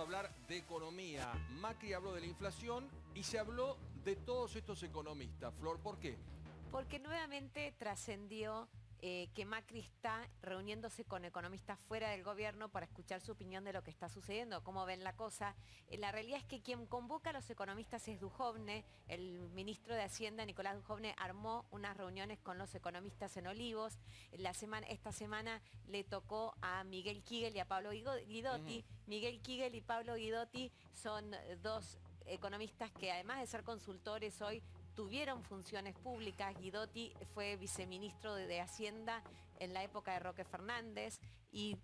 hablar de economía. Macri habló de la inflación y se habló de todos estos economistas. Flor, ¿por qué? Porque nuevamente trascendió que Macri está reuniéndose con economistas fuera del gobierno para escuchar su opinión de lo que está sucediendo, cómo ven la cosa. La realidad es que quien convoca a los economistas es Duhovne. El ministro de Hacienda, Nicolás Duhovne, armó unas reuniones con los economistas en Olivos. Esta semana le tocó a Miguel Kigel y a Pablo Guidotti. Miguel Kigel y Pablo Guidotti son dos economistas que, además de ser consultores hoy, tuvieron funciones públicas. Guidotti fue viceministro de Hacienda en la época de Roque Fernández y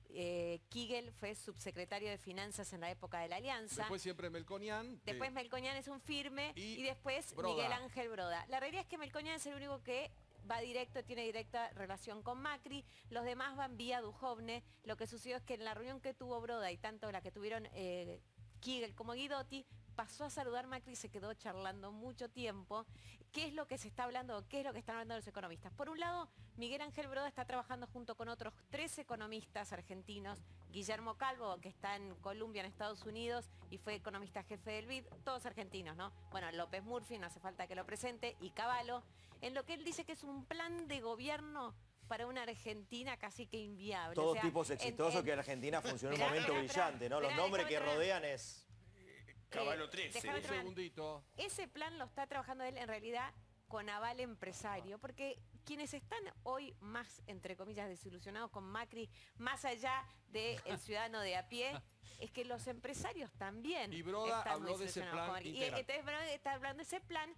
Kigel fue subsecretario de Finanzas en la época de la Alianza. Después siempre Melconian. Después Melconian es un firme y después Broda. Miguel Ángel Broda. La realidad es que Melconian es el único que va directo, tiene directa relación con Macri, los demás van vía Duhovne. Lo que sucedió es que en la reunión que tuvo Broda y tanto la que tuvieron Kigel como Guidotti, pasó a saludar Macri y se quedó charlando mucho tiempo. ¿Qué es lo que se está hablando? ¿Qué es lo que están hablando los economistas? Por un lado, Miguel Ángel Broda está trabajando junto con otros 3 economistas argentinos. Guillermo Calvo, que está en Columbia, en Estados Unidos, y fue economista jefe del BID, todos argentinos, ¿no? Bueno, López Murphy, no hace falta que lo presente, y Cavallo, en lo que él dice que es un plan de gobierno para una Argentina casi que inviable. Todos tipos exitosos que en Argentina funcionó en un momento brillante, ¿no? Los nombres que rodean es... Caballo 13. Un segundito. Ese plan lo está trabajando él en realidad con aval empresario, porque quienes están hoy más, entre comillas, desilusionados con Macri, más allá del ciudadano de a pie, es que los empresarios también y Broda están habló de ese plan con y entonces Broda está hablando de ese plan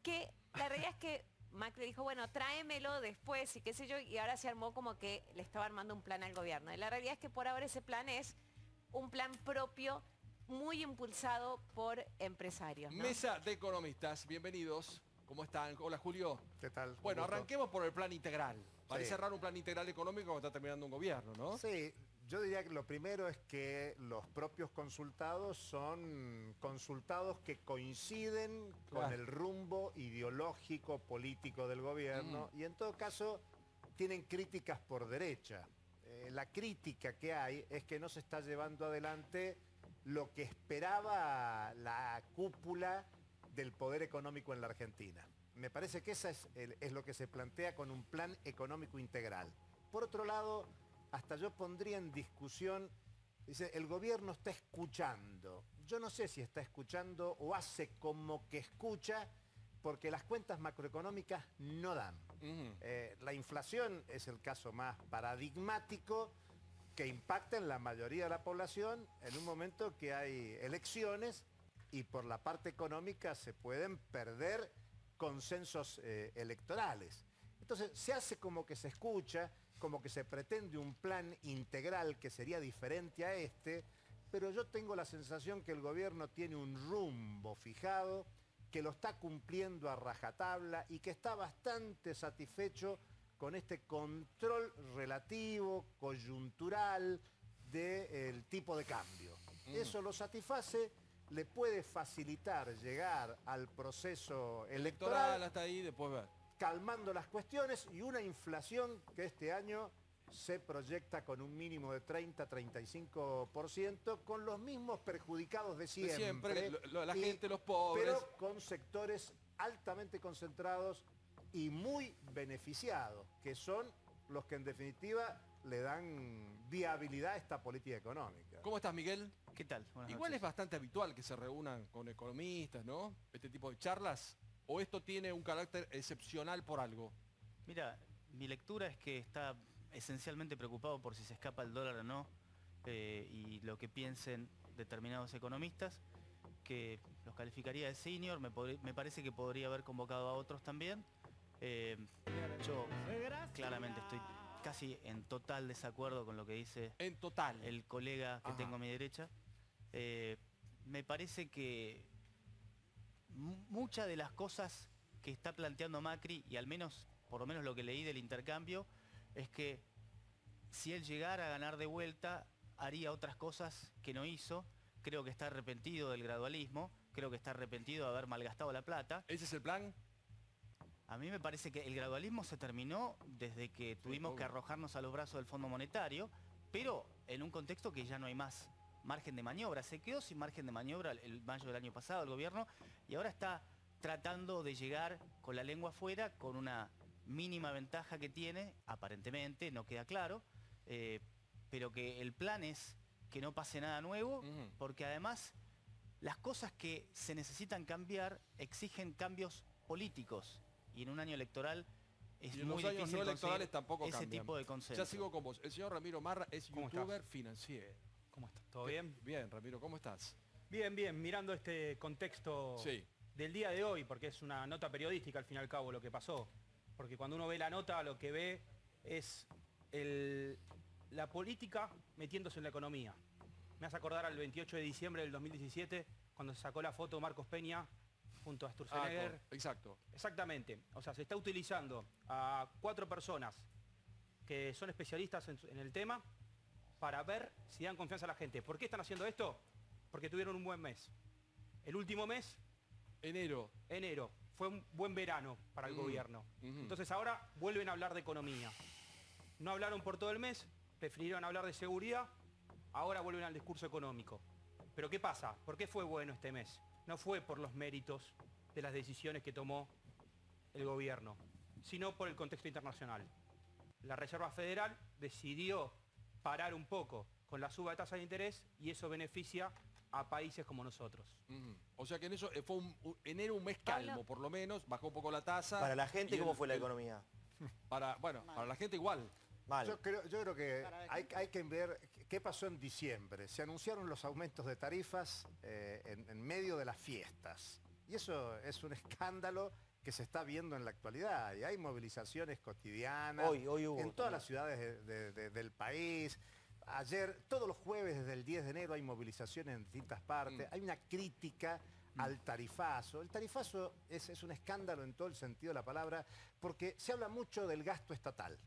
que la realidad es que Macri dijo, bueno, tráemelo después y qué sé yo, y ahora se armó como que le estaba armando un plan al gobierno. Y la realidad es que por ahora ese plan es un plan propio, muy impulsado por empresarios, ¿no? Mesa de economistas, bienvenidos. ¿Cómo están? Hola, Julio. ¿Qué tal? Bueno, arranquemos por el plan integral. Parece Sí. raro un plan integral económico cuando está terminando un gobierno, ¿no? Sí, yo diría que lo primero es que los propios consultados son consultados que coinciden con el rumbo ideológico, político del gobierno y en todo caso tienen críticas por derecha. La crítica que hay es que no se está llevando adelante lo que esperaba la cúpula del poder económico en la Argentina. Me parece que esa es lo que se plantea con un plan económico integral. Por otro lado, hasta yo pondría en discusión, dice, el gobierno está escuchando. Yo no sé si está escuchando o hace como que escucha, porque las cuentas macroeconómicas no dan. La inflación es el caso más paradigmático que impacta en la mayoría de la población en un momento que hay elecciones y por la parte económica se pueden perder consensos electorales. Entonces se hace como que se escucha, como que se pretende un plan integral que sería diferente a este, pero yo tengo la sensación que el gobierno tiene un rumbo fijado, que lo está cumpliendo a rajatabla y que está bastante satisfecho con este control relativo, coyuntural del tipo de cambio. Eso lo satisface, le puede facilitar llegar al proceso electoral hasta ahí, después ver. Calmando las cuestiones y una inflación que este año se proyecta con un mínimo de 30-35%, con los mismos perjudicados de siempre. La gente, los pobres. Pero con sectores altamente concentrados y muy beneficiados, que son los que en definitiva le dan viabilidad a esta política económica. ¿Cómo estás, Miguel? ¿Qué tal? Buenas Igual noches. es bastante habitual que se reúnan con economistas, ¿no? Este tipo de charlas. ¿O esto tiene un carácter excepcional por algo? Mira, mi lectura es que está esencialmente preocupado por si se escapa el dólar o no y lo que piensen determinados economistas, que los calificaría de senior, me parece que podría haber convocado a otros también. Yo claramente estoy casi en total desacuerdo con lo que dice el colega que tengo a mi derecha. Me parece que muchas de las cosas que está planteando Macri, y al menos, por lo menos lo que leí del intercambio, es que si él llegara a ganar de vuelta, haría otras cosas que no hizo. Creo que está arrepentido del gradualismo, creo que está arrepentido de haber malgastado la plata. ¿Ese es el plan? A mí me parece que el gradualismo se terminó desde que tuvimos que arrojarnos a los brazos del Fondo Monetario, pero en un contexto que ya no hay más margen de maniobra. Se quedó sin margen de maniobra el mayo del año pasado el gobierno y ahora está tratando de llegar con la lengua afuera con una mínima ventaja que tiene, aparentemente, no queda claro, pero que el plan es que no pase nada nuevo, porque además las cosas que se necesitan cambiar exigen cambios políticos y en un año electoral es y en muy los años difícil no electorales conseguir tampoco ese cambian. tipo de consenso. Ya sigo con vos. El señor Ramiro Marra es ¿Cómo youtuber estás? financiero. ¿Cómo estás? ¿Todo bien? Bien, Ramiro, ¿cómo estás? Bien, bien, mirando este contexto Sí. del día de hoy, porque es una nota periodística al fin y al cabo lo que pasó. Porque cuando uno ve la nota, lo que ve es la política metiéndose en la economía. Me hace acordar al 28 de diciembre del 2017, cuando se sacó la foto Marcos Peña junto a Sturzenegger. Exacto. Exactamente. O sea, se está utilizando a 4 personas que son especialistas en el tema para ver si dan confianza a la gente. ¿Por qué están haciendo esto? Porque tuvieron un buen mes. El último mes, Enero. fue un buen verano para el gobierno. Entonces ahora vuelven a hablar de economía. No hablaron por todo el mes, prefirieron hablar de seguridad, ahora vuelven al discurso económico. Pero ¿qué pasa? ¿Por qué fue bueno este mes? No fue por los méritos de las decisiones que tomó el gobierno, sino por el contexto internacional. La Reserva Federal decidió parar un poco con la suba de tasa de interés y eso beneficia a países como nosotros. O sea que en eso fue enero un mes calmo, por lo menos, bajó un poco la tasa. Para la gente, y ¿cómo fue la economía? Para la gente igual. Mal. Yo creo que hay que ver qué pasó en diciembre. Se anunciaron los aumentos de tarifas en medio de las fiestas. Y eso es un escándalo que se está viendo en la actualidad. Y hay movilizaciones cotidianas Hoy hubo en todas también. las ciudades del país. Ayer, todos los jueves desde el 10 de enero hay movilizaciones en distintas partes. Hay una crítica al tarifazo. El tarifazo es un escándalo en todo el sentido de la palabra porque se habla mucho del gasto estatal.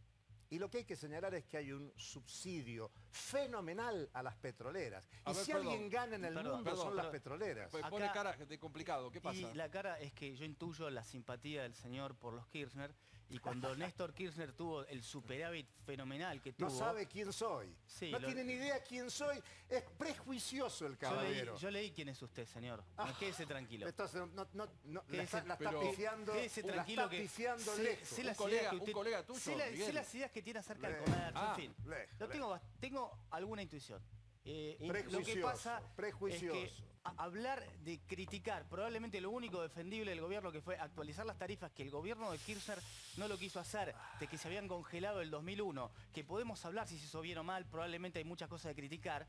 Y lo que hay que señalar es que hay un subsidio fenomenal a las petroleras. A Y ver, si perdón. alguien gana en el Perdón, mundo son perdón, las perdón. petroleras. Pues Acá- pone cara de complicado. ¿Qué pasa? Y la cara es que yo intuyo la simpatía del señor por los Kirchner y cuando Néstor Kirchner tuvo el superávit fenomenal que tuvo... No sabe quién soy. Sí, no lo- tiene ni idea quién soy. Es prejuicioso el caballero. Yo leí quién es usted, señor. Quédese tranquilo. Entonces, la Quédese- está pero- pifiando, Quédese la tranquilo está que pifiando sé- lejos. sé Un las colega- ideas que un usted- colega tuyo, sé Miguel. las ideas que tiene acerca del Lejos. comercio, Ah, en fin. lejos. Tengo alguna intuición. Lo que Prejuicioso, pasa prejuicioso. es que hablar de criticar, probablemente lo único defendible del gobierno que fue actualizar las tarifas, que el gobierno de Kirchner no lo quiso hacer, de que se habían congelado el 2001, que podemos hablar si se hizo bien o mal, probablemente hay muchas cosas de criticar.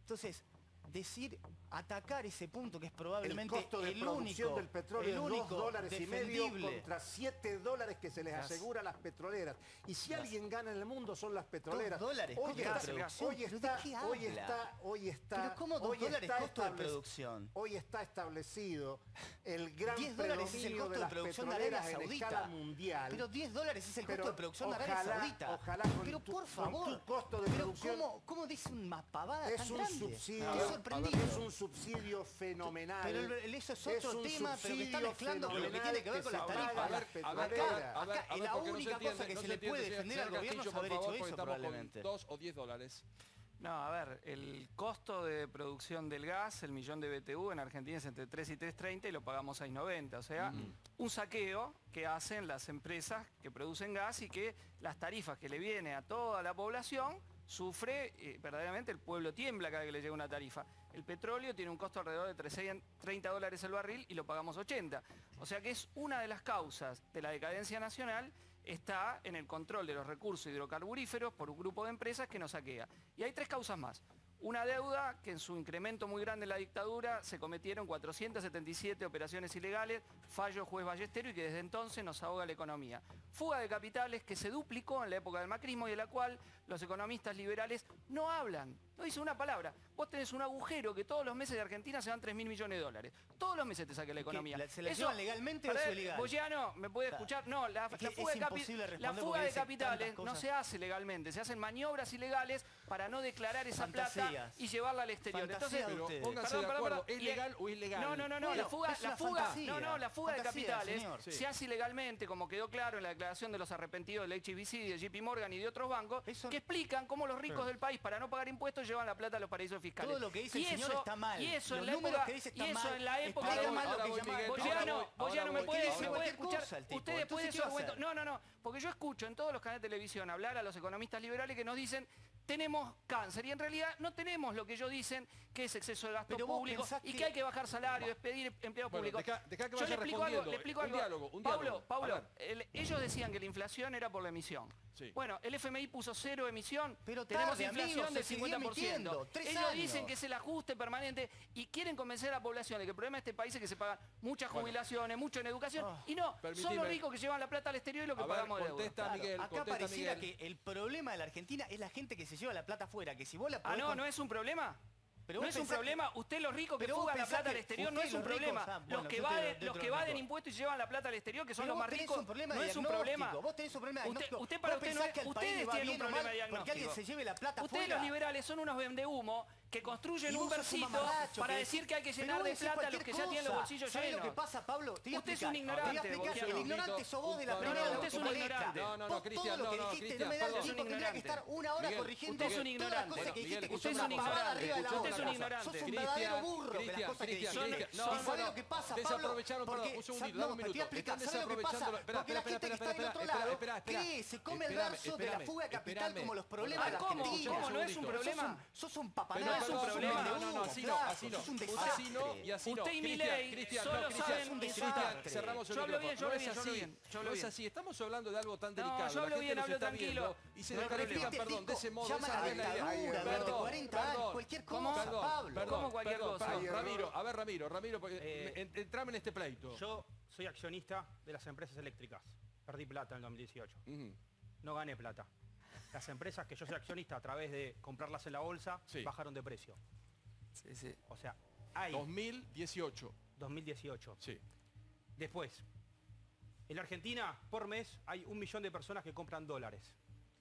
Entonces, atacar ese punto que es El probablemente costo de el producción único, del petróleo el es único $2,5 defendible. contra $7 que se les asegura a las petroleras. Y si alguien gana en el mundo son las petroleras. $2 Hoy costo de está, producción. hoy ¿Pero está, de qué hoy habla? está, hoy está. Pero ¿cómo hoy $2 está costo de establec- producción? Hoy está establecido el gran $10 es el predominio costo de de las producción de Arabia petroleras en Saudita. escala mundial. Pero $10 es el Pero costo de producción de Arabia ojalá- Saudita. ojalá con pero tu- por con favor. tu costo de pero producción- ¿cómo dice una pavada Es tan un grande? subsidio, Estoy sorprendido. es un subsidio fenomenal. Pero eso es otro un tema, pero que está subsidio mezclando con lo que fenomenal tiene que ver con se las paga tarifas. a las petroleras. Acá, la porque no única entiende, cosa que no se le entiende, puede señor defender al gobierno es Castillo, por haber favor, hecho porque eso estamos probablemente. con $2 o $10. No, a ver, el costo de producción del gas, el millón de BTU en Argentina es entre 3 y 3.30 y lo pagamos a 6.90. O sea, un saqueo que hacen las empresas que producen gas y que las tarifas que le viene a toda la población sufre, verdaderamente el pueblo tiembla cada que le llega una tarifa. El petróleo tiene un costo alrededor de $30 el barril y lo pagamos 80. O sea que es una de las causas de la decadencia nacional, está en el control de los recursos hidrocarburíferos por un grupo de empresas que nos saquea. Y hay 3 causas más. Una deuda que en su incremento muy grande en la dictadura se cometieron 477 operaciones ilegales, fallo juez Ballestero y que desde entonces nos ahoga la economía. Fuga de capitales que se duplicó en la época del macrismo y de la cual los economistas liberales no hablan, no dicen una palabra. Vos tenés un agujero que todos los meses de Argentina se van 3.000 millones de dólares. Todos los meses te saque la economía. ¿Se la llevan legalmente o es ilegal? Boyano, ¿me puede escuchar? No, la Es que fuga, es imposible la responder fuga porque de dice capitales tantas no cosas. se hace legalmente, se hacen maniobras ilegales para no declarar esa plata Fantasías. y llevarla al exterior. Fantasía de Entonces, ustedes. Pónganse de acuerdo, ¿es legal o ilegal? No, Bueno, la fuga, es una fantasía. la fuga de Fantasía, capitales señor. Sí. se hace ilegalmente, como quedó claro en la declaración de los arrepentidos del HBC, de JP Morgan y de otros bancos, Eso- que explican cómo los ricos del país, para no pagar impuestos, llevan la plata a los paraísos fiscales. Todo lo que dice el señor está mal. Y eso Los en la números época, que dice y están eso mal. en la época Explica de mal lo que llama. Vos ya no me puede escuchar. cosa el tipo. Usted después de Entonces, su ¿qué va a argumento. hacer? No, porque yo escucho en todos los canales de televisión hablar a los economistas liberales que nos dicen tenemos cáncer y en realidad no tenemos lo que ellos dicen que es exceso de gasto Pero vos público pensás y que- que hay que bajar salario, despedir empleados Bueno, públicos. dejá que Yo vaya le explico algo, respondiendo. le explico Un algo. diálogo, un diálogo. Paulo, A ellos decían que la inflación era por la emisión. Sí. Bueno, el FMI puso 0 emisión, Pero tenemos tarde, inflación amigo, del se siguió 50%. emitiendo, 3 Ellos años. dicen que es el ajuste permanente y quieren convencer a la población de que el problema de este país es que se pagan muchas jubilaciones, mucho en educación y no, son permitime. los ricos que llevan la plata al exterior y lo que A ver, pagamos de deuda. contesta Miguel, Acá contesta pareciera Miguel. que el problema de la Argentina es la gente que se lleva la plata afuera, que si vos la Ah, podés no, no es un problema. Pero No vos es un pensás problema. Usted los ricos que pero vos fugan la pensás plata al que exterior no ustedes es un los ricos, problema. bueno, Los que yo estoy evaden, dentro los de que los evaden ricos. impuestos y llevan la plata al exterior, que son Pero los vos más tenés ricos, un problema no de es un diagnóstico, problema. Vos tenés un problema de diagnóstico. Usted para Vos usted no pensás es, que al país ustedes le va tienen un bien o problema mal de diagnóstico. porque alguien se lleve la plata Ustedes afuera. los liberales son unos vendehumo que construyen Y un vos sos un versito mamarracho para que decir que hay que pero llenar vos de decís plata a los cualquier que ya tienen los cosa. bolsillos ¿Sabés llenos. lo que pasa, Pablo? Te voy a Usted es explicar. un ignorante, Te voy a explicar. Boquiano. El ignorante sos vos de la No, primera no, de la usted es un última letra. ignorante. No, Vos Cristian, todo lo que no, dijiste Cristian, no me da el perdón. tiempo, tendría que estar una hora Miguel, corrigiendo usted es un todas las ignorante. cosas que dijiste, que Usted son es una un pavada ignorante. arriba de la Usted es otra. un ignorante. Sos un Cristian, verdadero burro de las Cristian, cosas que Cristian, dijiste. Cristian, ¿Y sabés lo que pasa, Pablo? desaprovecharon, perdón, Porque un segundito, no, dame un pero te voy a minuto. explicar. Están ¿Sabés lo que pasa? desaprovechando. Porque la gente que está del otro lado, ¿qué? Se come el verso de la fuga de capital como los problemas de la ¿Cómo? Argentina. ¿Cómo? ¿No es un problema? Sos un Pero papanazo, no es un sos problema. vendehumo, así no, flaco, así no. sos un Así desastre. no y así no. Usted y Cristian, Milei Cristian, solo no, Cristian, saben un Cristian, desastre. cerramos el Yo hablo bien, micrófono. yo hablo No bien, es yo hablo así, bien, yo hablo no es bien. así. Estamos hablando de algo tan No, delicado. yo La hablo gente bien, nos hablo está tranquilo. viendo y se No hay descalifican, problema. perdón, de ese modo. Llama esa a la es la idea. dictadura durante Perdón, 40 años, perdón, cualquier ¿Cómo? cosa, perdón, Pablo. perdón, ¿Cómo cualquier perdón, cosa? perdón, Hay Ramiro, a ver, Ramiro, Eh, entrame en este pleito. Yo soy accionista de las empresas eléctricas. Perdí plata en el 2018. Ujú. No gané plata. Las empresas que yo soy accionista a través de comprarlas en la bolsa Sí. bajaron de precio. Sí, sí. O sea, hay 2018. 2018. Sí. Después, en la Argentina, por mes, hay 1 millón de personas que compran dólares.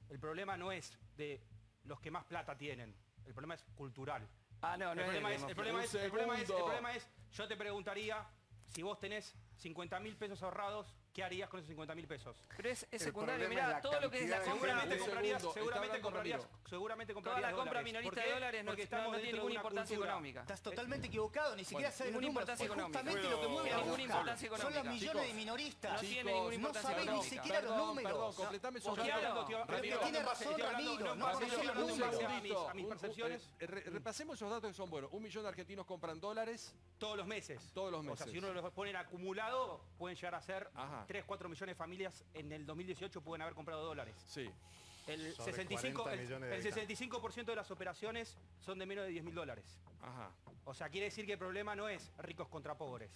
El problema no es de los que más plata tienen. El problema es cultural. Ah, no, no El problema es es, democracia. el problema es, yo te preguntaría, si vos tenés 50.000 pesos ahorrados, ¿qué harías con esos 50.000 pesos? Pero es El secundario, problema es mirá, la todo lo que es la cantidad de compra. Seguramente Un comprarías, segundo, está hablando Ramiro. seguramente Toda comprarías la compra dólares. minorista ¿Por de qué? dólares no, Porque no estamos tiene dentro de ninguna una importancia cultura. económica. Estás totalmente equivocado, ni siquiera sabes los ninguna números. importancia Es económica. justamente lo que mueve la Ninguna aguja. importancia Son los económica. millones de Chicos, minoristas. No tiene ninguna No importancia sabés ni económica. siquiera los números. Perdón, completame esos Boquiano, datos. Pero tiene razón, Ramiro, no Ramiro, conocí los un números. segundito. A mis percepciones. Repasemos esos datos que son buenos. 1 millón de argentinos compran dólares. Todos los meses. Todos los O sea, meses. si uno los pone en acumulado, pueden llegar a ser Ajá. 3, 4 millones de familias en el 2018 pueden haber comprado dólares. Sí. El Sobre 65%, 40 millones de el 65% de las operaciones son de menos de 10.000 dólares. Ajá. O sea, quiere decir que el problema no es ricos contra pobres.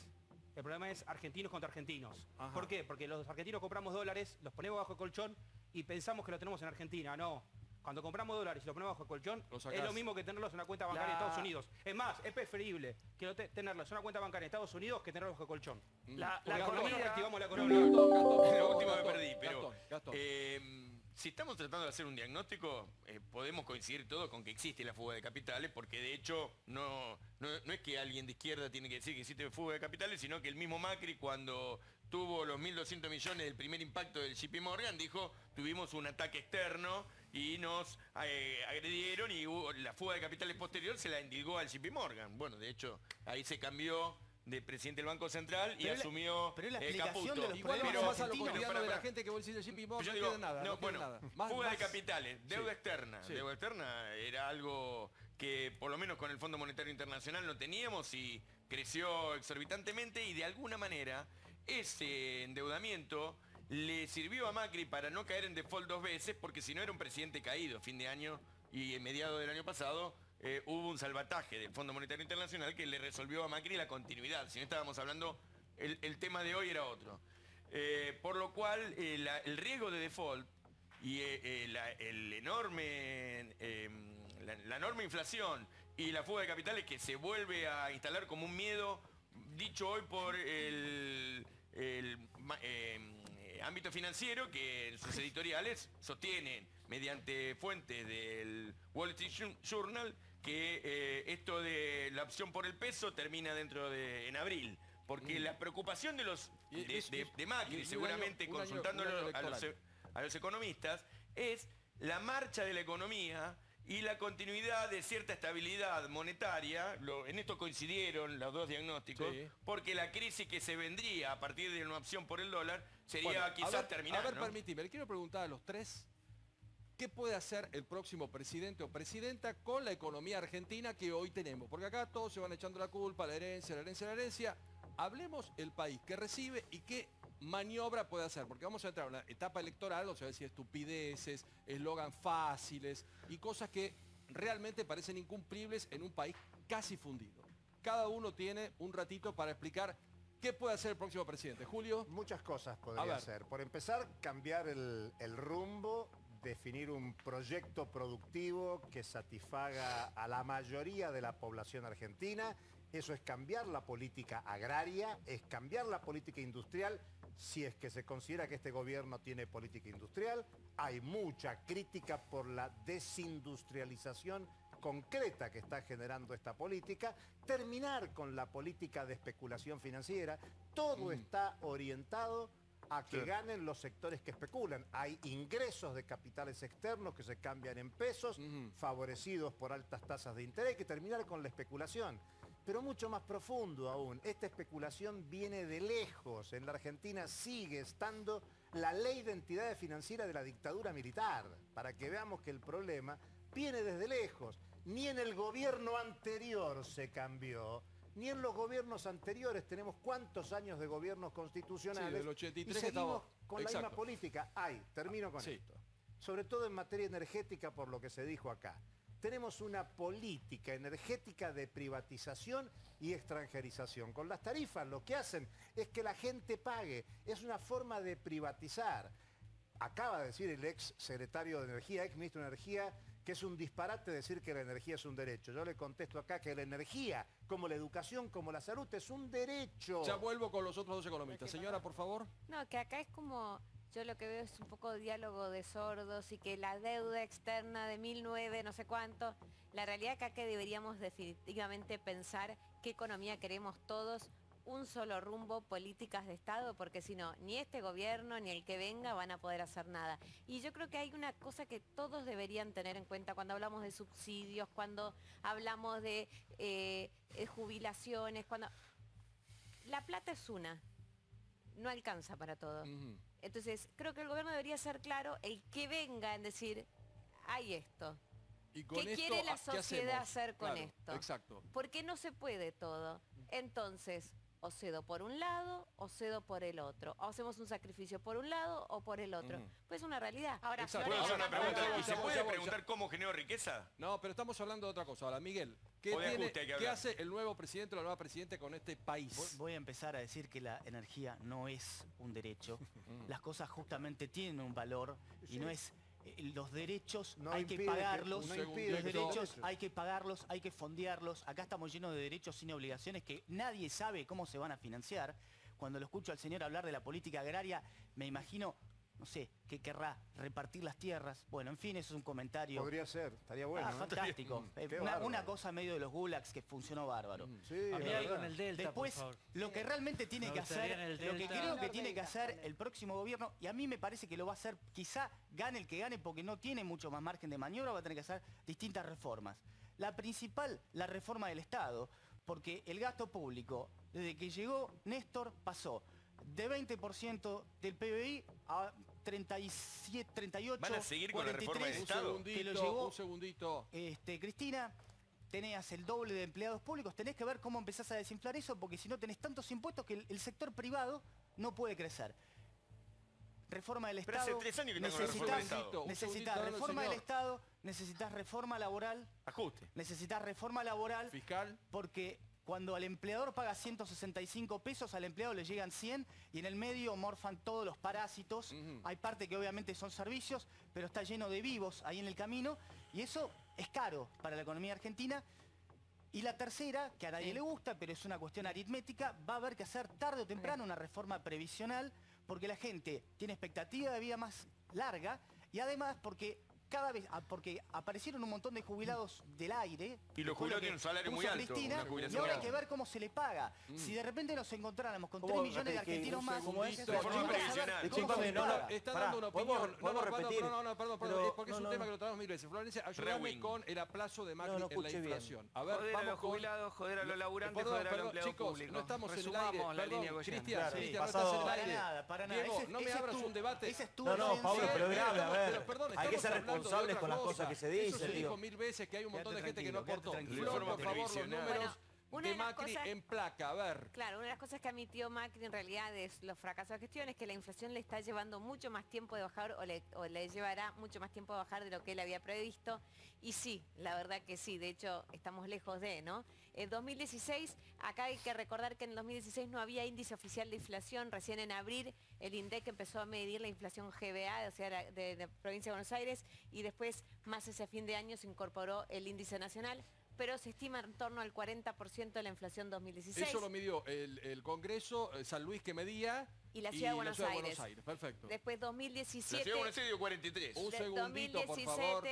El problema es argentinos contra argentinos. Ajá. ¿Por qué? Porque los argentinos compramos dólares, los ponemos bajo el colchón y pensamos que los tenemos en Argentina. No. Cuando compramos dólares y los ponemos bajo el colchón, Lo sacás. es lo mismo que tenerlos en una cuenta bancaria en La- Estados Unidos. Es más, es preferible que tenerlos en una cuenta bancaria en Estados Unidos que tenerlos bajo el colchón. La Porque por lo menos economía... reactivamos la economía. Gastón, por Lo favor, último me Gastón, perdí, pero Gastón. si estamos tratando de hacer un diagnóstico, podemos coincidir todos con que existe la fuga de capitales, porque de hecho no es que alguien de izquierda tiene que decir que existe fuga de capitales, sino que el mismo Macri, cuando tuvo los 1.200 millones del primer impacto del JP Morgan, dijo, tuvimos un ataque externo y nos agredieron y la fuga de capitales posterior se la endilgó al JP Morgan. Bueno, de hecho, ahí se cambió de presidente del Banco Central y Pero asumió pero es la explicación Caputo. de los Igual problemas vamos más a lo argentinos. cotidiano de la Pará. gente que vos decís de JP Morgan, Yo no digo, queda nada. no, bueno, nada. fuga de capitales, deuda externa. Sí. Deuda externa era algo que por lo menos con el Fondo Monetario Internacional no teníamos y creció exorbitantemente y de alguna manera ese endeudamiento le sirvió a Macri para no caer en default 2 veces, porque si no era un presidente caído. Fin de año y en mediados del año pasado hubo un salvataje del Fondo Monetario Internacional que le resolvió a Macri la continuidad. Si no estábamos hablando, el tema de hoy era otro. Por lo cual el riesgo de default y la enorme inflación y la fuga de capitales que se vuelve a instalar como un miedo, dicho hoy por el ámbito financiero, que en sus editoriales sostienen mediante fuentes del Wall Street Journal que esto de la opción por el peso termina en abril. Porque la preocupación de Macri, y seguramente consultándolo un año electoral. a los economistas, es la marcha de la economía y la continuidad de cierta estabilidad monetaria. En esto coincidieron los dos diagnósticos, Sí. porque la crisis que se vendría a partir de una opción por el dólar sería Bueno, quizás terminar, A ver, ¿no? permitime, le quiero preguntar a los tres, ¿qué puede hacer el próximo presidente o presidenta con la economía argentina que hoy tenemos? Porque acá todos se van echando la culpa, la herencia, la herencia, la herencia. Hablemos el país que recibe y qué maniobra puede hacer, porque vamos a entrar a una etapa electoral, o sea, decir estupideces, eslogan fáciles y cosas que realmente parecen incumplibles en un país casi fundido. Cada uno tiene un ratito para explicar qué puede hacer el próximo presidente. Julio. Muchas cosas A podría ver. hacer. Por empezar, cambiar el rumbo, definir un proyecto productivo que satisfaga a la mayoría de la población argentina. Eso es cambiar la política agraria, es cambiar la política industrial, si es que se considera que este gobierno tiene política industrial. Hay mucha crítica por la desindustrialización concreta que está generando esta política. Terminar con la política de especulación financiera. Todo está orientado a que ganen los sectores que especulan. Hay ingresos de capitales externos que se cambian en pesos, favorecidos por altas tasas de interés. Hay que terminar con la especulación. Pero mucho más profundo aún, esta especulación viene de lejos. En la Argentina sigue estando la ley de entidades financieras de la dictadura militar, para que veamos que el problema viene desde lejos. Ni en el gobierno anterior se cambió, ni en los gobiernos anteriores. Tenemos cuántos años de gobiernos constitucionales. Sí, del 83 y que seguimos estaba- con la Exacto. misma política. Termino con Sí. esto. Sobre todo en materia energética, por lo que se dijo acá. Tenemos una política energética de privatización y extranjerización. Con las tarifas lo que hacen es que la gente pague. Es una forma de privatizar. Acaba de decir el ex secretario de Energía, ex ministro de Energía, que es un disparate decir que la energía es un derecho. Yo le contesto acá que la energía, como la educación, como la salud, es un derecho. Ya vuelvo con los otros dos economistas. Señora, por favor. No, que acá es como, yo lo que veo es un poco diálogo de sordos y que la deuda externa de 1009, no sé cuánto, la realidad acá que deberíamos definitivamente pensar qué economía queremos todos, un solo rumbo, políticas de Estado, porque si no, ni este gobierno ni el que venga van a poder hacer nada. Y yo creo que hay una cosa que todos deberían tener en cuenta cuando hablamos de subsidios, cuando hablamos de jubilaciones, cuando... La plata es una, no alcanza para todo. Entonces, creo que el gobierno debería ser claro, el que venga en decir, hay esto. Y con ¿Qué esto, quiere la ¿qué sociedad hacemos? hacer con Claro, esto? Exacto. Porque no se puede todo. Entonces, o cedo por un lado o cedo por el otro. O hacemos un sacrificio por un lado o por el otro. Pues es una realidad. Ahora, Exacto. ¿Puedo hacer una pregunta? Ya voy, ¿Y se ya voy, puede ya voy, preguntar cómo genero riqueza? No, pero estamos hablando de otra cosa. Ahora, Miguel, ¿qué, O de ajuste hay que ¿qué hablar. hace el nuevo presidente o la nueva presidenta con este país? Voy a empezar a decir que la energía no es un derecho. Las cosas justamente tienen un valor y no es... los derechos No hay que impide que- pagarlos, no los impide que derechos derechos. hay que pagarlos, hay que fondearlos. Acá estamos llenos de derechos sin obligaciones que nadie sabe cómo se van a financiar. Cuando lo escucho al señor hablar de la política agraria, me imagino, no sé, que querrá repartir las tierras. Bueno, en fin, eso es un comentario. Podría ser, estaría bueno. ¿no? Fantástico. Qué Una bárbaro. cosa medio de los gulags que funcionó bárbaro. Sí, A mí la algo verdad. en el Delta, Después, por favor. lo que realmente tiene Me que gustaría hacer, en el lo que Delta. creo que tiene que hacer el próximo gobierno, y a mí me parece que lo va a hacer, quizá gane el que gane porque no tiene mucho más margen de maniobra, va a tener que hacer distintas reformas. La principal, la reforma del Estado, porque el gasto público, desde que llegó Néstor, pasó de 20% del PBI a 37, 38, ¿Van a seguir con la reforma del 43, Un Estado? que lo segundito, llevó un segundito. Cristina, tenés el doble de empleados públicos, tenés que ver cómo empezás a desinflar eso, porque si no tenés tantos impuestos que el sector privado no puede crecer. Reforma del Pero hace Estado. 3 años que están con la reforma del Estado. Necesitas Un segundito, reforma del señor. Estado, necesitas reforma laboral, Ajuste. necesitas reforma laboral, Fiscal. porque cuando al empleador paga 165 pesos, al empleado le llegan 100 y en el medio morfan todos los parásitos. Hay parte que obviamente son servicios, pero está lleno de vivos ahí en el camino y eso es caro para la economía argentina. Y la tercera, que a nadie le gusta, pero es una cuestión aritmética, va a haber que hacer tarde o temprano una reforma previsional porque la gente tiene expectativa de vida más larga y además porque cada vez, porque aparecieron un montón de jubilados del aire. Y los jubilados tienen un salario muy alto. Cristina, una y jubilación ahora hay alta. que ver cómo se le paga. Si de repente nos encontráramos con 3 ¿Cómo? millones de argentinos más... ¿Cómo es? De forma vamos a ver previsional. cómo Discúlpame, se no, paga. Está Pará, dando una opinión. ¿podemos repetir? Perdón, Pero, porque es un tema que lo tratamos mil veces. Florencia, ayúdame Rewind. con el aplazo de Macri No, no en la escuché bien. inflación. A ver, Joder a vamos los con... jubilados, joder a los laburantes, Perdón, joder a los perdón, empleados chicos, públicos. no estamos en el Resumamos aire. la línea Perdón, Goyen. Cristian, Claro, Cristian, no pasado- estás en el aire. Para nada. Diego, no me Ese abras es tu- un debate. Esa es tu No, defensa. Pablo, pero grave, a ver. Perdón, Hay que estamos ser hablando de responsables otra con las cosa. cosas que se Eso dicen, se digo. dijo mil veces que hay un montón de Quédate gente que no tranquilo, aportó. quédate tranquilo. Flor, De forma por favor, los previsional. números Una de de las Macri cosas- en placa. A ver. Claro, una de las cosas que admitió Macri en realidad es los fracasos de gestión es que la inflación le está llevando mucho más tiempo de bajar o le llevará mucho más tiempo de bajar de lo que él había previsto. Y sí, la verdad que sí, de hecho estamos lejos de, ¿no? En 2016, acá hay que recordar que en 2016 no había índice oficial de inflación, recién en abril el INDEC empezó a medir la inflación GBA, o sea, de Provincia de Buenos Aires, y después, más ese fin de año, se incorporó el índice nacional, pero se estima en torno al 40% de la inflación 2016. Eso lo midió el Congreso, San Luis que medía. Y la Ciudad de Buenos Aires. Perfecto. Después La 2017... ciudad de Buenos Aires dio 43. Un segundito, por favor.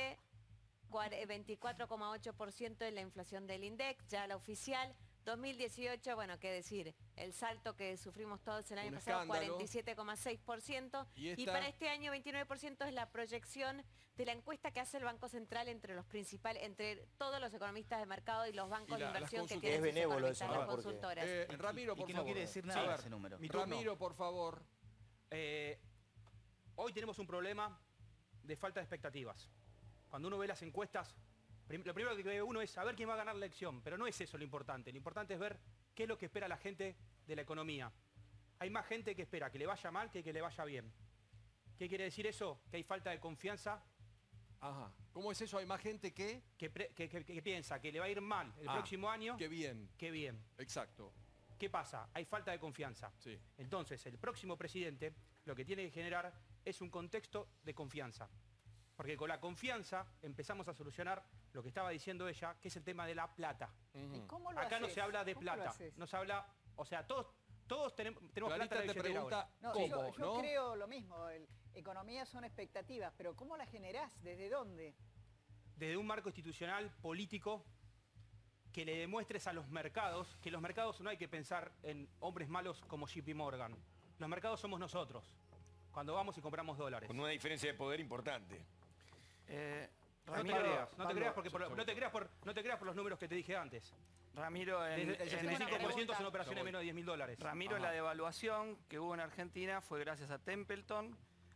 24,8% de la inflación del INDEC, ya la oficial. 2018, bueno, qué decir, el salto que sufrimos todos el año Un pasado, escándalo. 47,6%. Y Y para este año, 29% es la proyección de la encuesta que hace el Banco Central entre los principales, entre todos los economistas de mercado y los bancos Y de las inversión que consultoras. tienen Es sus benévolo economistas, eso, las ¿no? Porque- consultoras. Ramiro, Y por que favor. no quiere decir A nada ver, ese número. Mi turno. Ramiro, por favor. Hoy tenemos un problema de falta de expectativas. Cuando uno ve las encuestas, lo primero que ve uno es saber quién va a ganar la elección, pero no es eso lo importante. Lo importante es ver qué es lo que espera la gente de la economía. Hay más gente que espera que le vaya mal que le vaya bien. ¿Qué quiere decir eso? Que hay falta de confianza, Ajá. ¿Cómo es eso? ¿Hay más gente que? que piensa que le va a ir mal el próximo año Qué bien. que bien. Exacto. ¿Qué pasa? Hay falta de confianza. Sí. Entonces, el próximo presidente lo que tiene que generar es un contexto de confianza. Porque con la confianza empezamos a solucionar lo que estaba diciendo ella, que es el tema de la plata. ¿Y cómo lo Acá no haces? se habla de ¿Cómo lo plata, haces? no se habla, o sea, todos tenemos plata Clarita en la te billetera ahora. pregunta No, cómo, yo ¿no? creo lo mismo. Economía son expectativas, pero ¿cómo las generás? ¿Desde dónde? Desde un marco institucional, político, que le demuestres a los mercados, que los mercados no hay que pensar en hombres malos como JP Morgan. Los mercados somos nosotros, cuando vamos y compramos dólares. Con una diferencia de poder importante. No te creas por los números que te dije antes. Ramiro, El en 65% son operaciones de menos de 10.000 dólares. Ramiro, la devaluación que hubo en Argentina fue gracias a Templeton,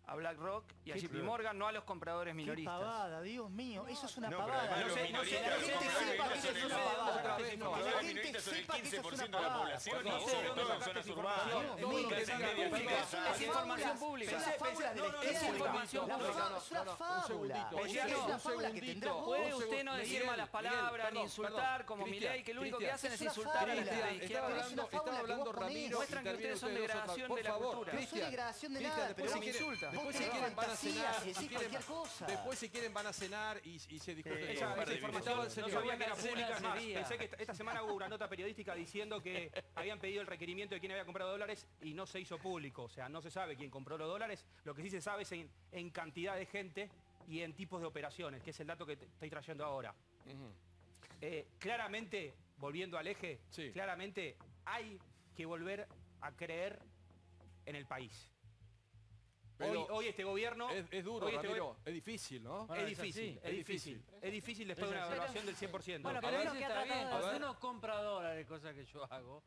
a BlackRock y a JP Morgan, no a los compradores Qué minoristas. pavada, Dios mío, eso es una No, pero pavada. además los no sé, minoristas, no sé, los no sé, minoristas no sé, son el- no sé, otra vez, no. Los Que la gente minoristas son el sepa que eso es 15% de una la pavada. población Por y favor, sobre no todo en sacaste zonas esa urbanas. información. Y Todo lo que clase tenga media pública. alta. Es información pública. Es la fábula del No, no, Estado. es información La pública. fábula, es una Un fábula. segundito. Pero un es una segundito, fábula que tendrá vos. Puede un usted no segundo. decir Miguel, malas palabras, perdón, ni insultar como Cristian, Milei, que lo único que Cristian, hacen es es una insultar a la fábula. gente de Cristian, izquierda. Pero es una fábula estaba que hablando vos ponés. Ramiro. Muestran que interviene ustedes son usted dos degradación otra vez. de la Por favor, cultura. No soy Cristian, degradación de Cristian, nada, después pero si me quieren- insulta. después Vos si tenés quieren van a fantasías cenar, y decís si quieren- cualquier cosa. después si quieren van a cenar y se discute todo. Esa Estaba información el no señor. sabía que era Hacer pública, es más, sería. pensé que esta semana hubo una nota periodística diciendo que habían pedido el requerimiento de quién había comprado dólares y no se hizo público, o sea, no se sabe quién compró los dólares, lo que sí se sabe es en cantidad de gente y en tipos de operaciones, que es el dato que te estoy trayendo ahora. Claramente, volviendo al eje, Sí. claramente hay que volver a creer en el país. Pero Hoy este gobierno... Es duro, hoy este Ramiro. Es difícil, ¿no? Bueno, Es es difícil, así. es difícil. Es difícil después de una evaluación del 100%. Bueno, A pero ver. eso está bien. A Cuando ver. uno compra dólares, cosa que yo hago,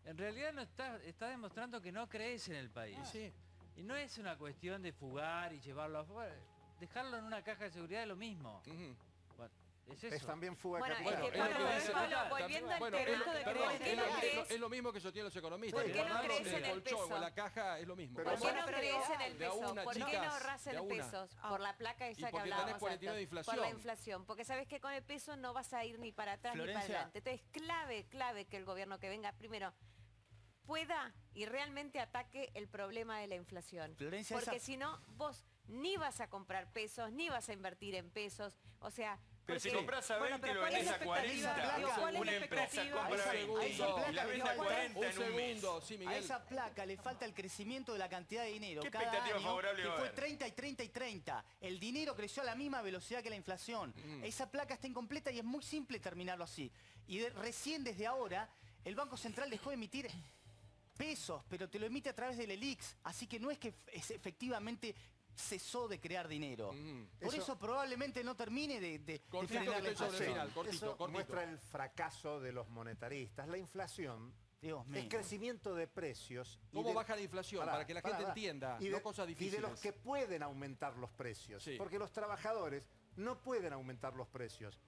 en realidad no está demostrando que no crees en el país. Sí. Y no es una cuestión de fugar y llevarlo afuera. Dejarlo en una caja de seguridad es lo mismo. Ujú. Bueno, es eso. Es también fuga Bueno, capital. es que es lo Pablo, que dice- Pablo, también- volviendo al bueno, tema, es lo- perdón, ¿por qué no crees? es lo mismo que sostienen los economistas. ¿Por qué no Guardarlo crees en el colchón o peso? en la caja es lo mismo. Pero ¿Por qué bueno, no crees en el de a peso? una, ¿Por qué chicas, no ahorras en de a una. pesos? Por la placa esa que porque tenés hablábamos 49 de antes. Por la inflación. inflación. Porque sabes que con el peso no vas a ir ni para atrás ni Florencia. para adelante. Entonces, clave que el gobierno que venga primero pueda y realmente ataque el problema de la inflación. Florencia, Porque esa- si no, vos ni vas a comprar pesos, ni vas a invertir en pesos. O sea, Pero si Porque- compras a bueno, 20 pero lo ¿cuál es vendés la a 40. expectativa? ¿Cuál es Una la empresa expectativa? compra Un 20 y segundo. la vende a 40 Un en un mes. segundo, sí, A Miguel. esa placa le falta el crecimiento de la cantidad de dinero. ¿Qué Cada expectativa año, favorable que va a fue haber? 30 y 30 y 30. El dinero creció a la misma velocidad que la inflación. Esa placa está incompleta y es muy simple terminarlo así. Y recién desde ahora, el Banco Central dejó de emitir pesos, pero te lo emite a través del ELIX. Así que no es que efectivamente cesó de crear dinero. Por eso probablemente no termine de Cortito, frenar que la estoy sobre el inflación. final, cortito, Eso cortito. muestra el fracaso de los monetaristas. La inflación Dios mío. es crecimiento de precios. y ¿Cómo de- baja la inflación? Para que la gente entienda, Y no cosas Y difíciles. de los que pueden aumentar los precios. Sí. Porque los trabajadores no pueden aumentar los precios.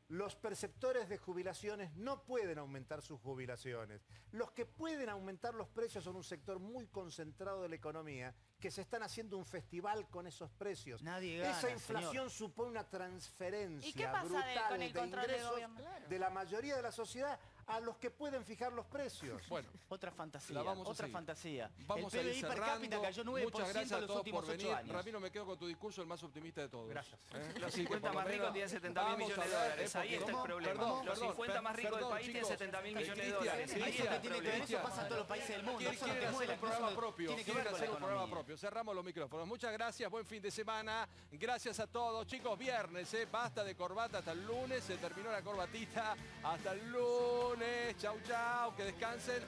Los perceptores de jubilaciones no pueden aumentar sus jubilaciones. Los que pueden aumentar los precios son un sector muy concentrado de la economía que se están haciendo un festival con esos precios. Nadie gana, Esa inflación señor. supone una transferencia ¿Y qué pasa brutal con el de control del ingresos gobierno? de la mayoría de la sociedad a los que pueden fijar los precios. Bueno, Otra fantasía, la vamos a otra seguir. fantasía. Vamos el a ir PBI per cerrando. cápita cayó 9% Muchas gracias en a los todos últimos por 8 venir. años. Ramiro, me quedo con tu discurso, el más optimista de todos. Gracias. Los 50 más ricos tienen 70.000 millones de dólares. Ahí está el problema. Los 50 más ricos del país tienen 70.000 millones de dólares. Sí, Ahí eso está que el tiene que ver, problema. eso pasa en todos los países del mundo. Quieren Eso no te hacer mueve, un programa eso propio. tiene que Quieren ver con hacer la un programa economía. propio. Cerramos los micrófonos. Muchas gracias, buen fin de semana. Gracias a todos. Chicos, viernes, basta de corbata hasta el lunes. Se terminó la corbatita. Hasta el lunes. Chau, chau. Que descansen.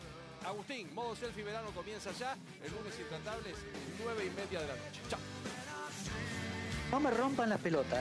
Agustín, modo selfie verano comienza ya. El lunes Intratables, 9:30 de la noche. Chau. No me rompan la pelota,